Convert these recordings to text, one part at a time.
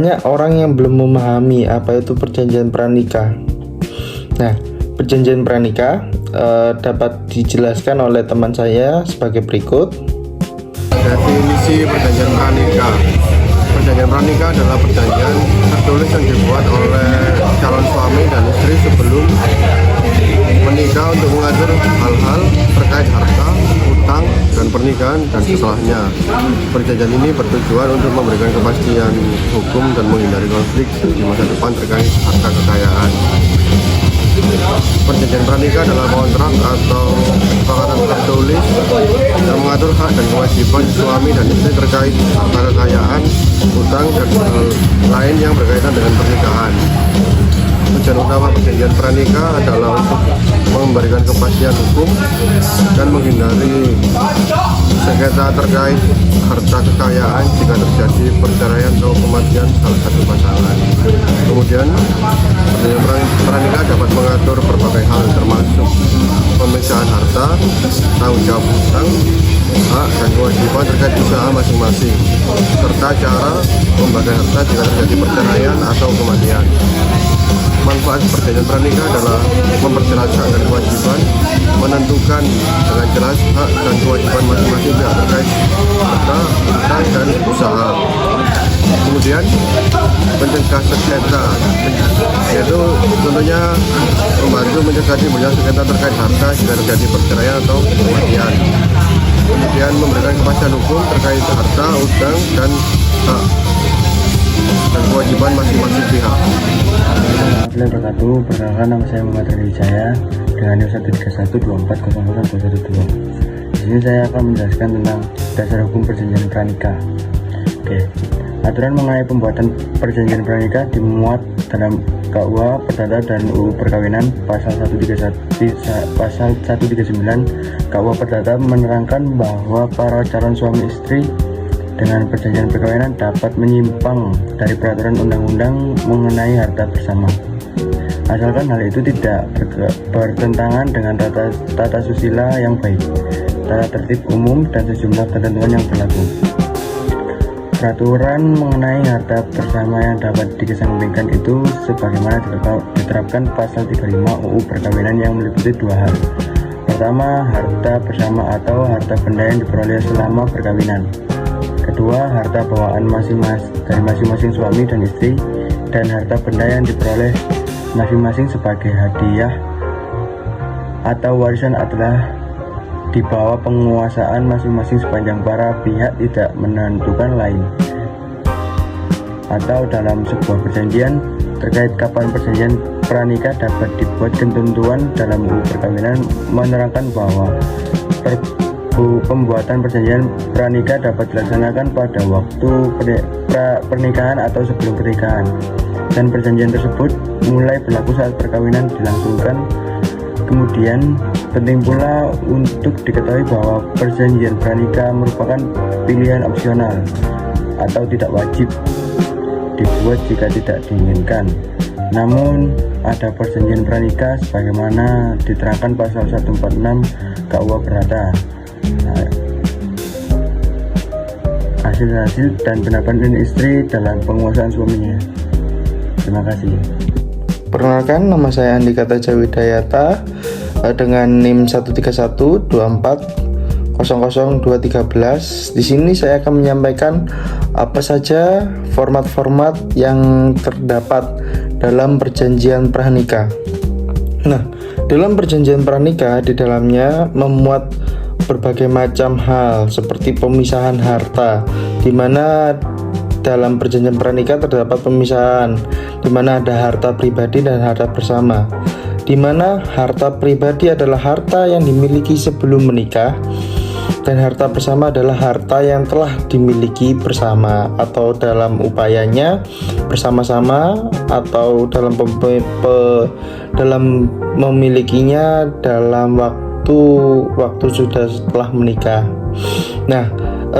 Banyak orang yang belum memahami apa itu perjanjian pranikah. Nah, perjanjian pranikah dapat dijelaskan oleh teman saya sebagai berikut. Definisi perjanjian pranikah. Perjanjian pranikah adalah perjanjian tertulis yang dibuat oleh calon suami dan istri sebelum menikah untuk mengatur hal-hal terkait harta, utang, dan pernikahan dan setelahnya. Perjanjian ini bertujuan untuk memberikan kepastian hukum dan menghindari konflik di masa depan terkait harta kekayaan. Perjanjian pranikah adalah kontrak atau kesepakatan tertulis yang mengatur hak dan kewajiban suami dan istri terkait harta kekayaan, utang, dan hal lain yang berkaitan dengan pernikahan. Tujuan utama perjanjian pranikah adalah untuk memberikan kepastian hukum dan menghindari sengketa terkait harta kekayaan jika terjadi perceraian atau kematian salah satu pasangan. Kemudian, perjanjian pranikah dapat mengatur berbagai hal termasuk pemisahan harta, tanggung jawab hutang, hak dan kewajiban terkait usaha masing-masing, serta cara membagi harta jika terjadi perceraian atau kematian. Manfaat perjanjian pranikah adalah memperjelas hak dan kewajiban, menentukan dengan jelas hak dan kewajiban masing-masing pihak terkait harta, utang, dan usaha. Kemudian mencegah sengketa, yaitu tentunya membantu mencegah timbulnya sengketa terkait harta jika terjadi perceraian atau kematian. Kemudian memberikan kepastian hukum terkait harta, utang, dan hak dan kewajiban masing-masing pihak. Assalamualaikum warahmatullahi wabarakatuh. Perkenalkan, nama saya Muhammad Rani Wijaya dengan NIM 131240002. Di sini saya akan menjelaskan tentang dasar hukum perjanjian pranikah. Oke. Aturan mengenai pembuatan perjanjian pranikah dimuat dalam KUH Perdata dan UU Perkawinan pasal 139 KUH Perdata menerangkan bahwa para calon suami istri dengan perjanjian perkawinan dapat menyimpang dari peraturan undang-undang mengenai harta bersama, asalkan hal itu tidak bertentangan dengan tata susila yang baik, tata tertib umum, dan sejumlah ketentuan yang berlaku. Peraturan mengenai harta bersama yang dapat dikesampingkan itu sebagaimana diterapkan pasal 35 UU Perkawinan yang meliputi dua hal. Pertama, harta bersama atau harta benda yang diperoleh selama perkawinan. Kedua, harta bawaan dari masing-masing suami dan istri, dan harta benda yang diperoleh masing-masing sebagai hadiah atau warisan adalah di bawah penguasaan masing-masing sepanjang para pihak tidak menentukan lain. Atau dalam sebuah perjanjian terkait kapan perjanjian pranikah dapat dibuat, ketentuan dalam UU Perkawinan menerangkan bahwa pembuatan perjanjian pranikah dapat dilaksanakan pada waktu pernikahan atau sebelum pernikahan, dan perjanjian tersebut mulai berlaku saat perkawinan dilangsungkan. Kemudian penting pula untuk diketahui bahwa perjanjian pranikah merupakan pilihan opsional atau tidak wajib dibuat jika tidak diinginkan. Namun ada perjanjian pranikah sebagaimana diterangkan pasal 146 KUH Perdata. Hasil dan pendapatan istri dalam penguasaan suaminya. Terima kasih. Perkenalkan, nama saya Andika Taja Widayata dengan NIM 13124000213. Di sini saya akan menyampaikan apa saja format-format yang terdapat dalam perjanjian pranikah. Nah, dalam perjanjian pranikah di dalamnya memuat berbagai macam hal seperti pemisahan harta, di mana dalam perjanjian pranikah terdapat pemisahan di mana ada harta pribadi dan harta bersama, di mana harta pribadi adalah harta yang dimiliki sebelum menikah dan harta bersama adalah harta yang telah dimiliki bersama atau dalam upayanya bersama-sama atau dalam memilikinya dalam waktu sudah setelah menikah. Nah,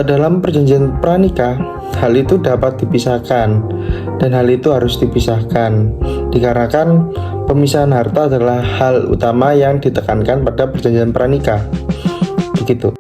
dalam perjanjian pranikah hal itu dapat dipisahkan, dan hal itu harus dipisahkan dikarenakan pemisahan harta adalah hal utama yang ditekankan pada perjanjian pranikah. Begitu.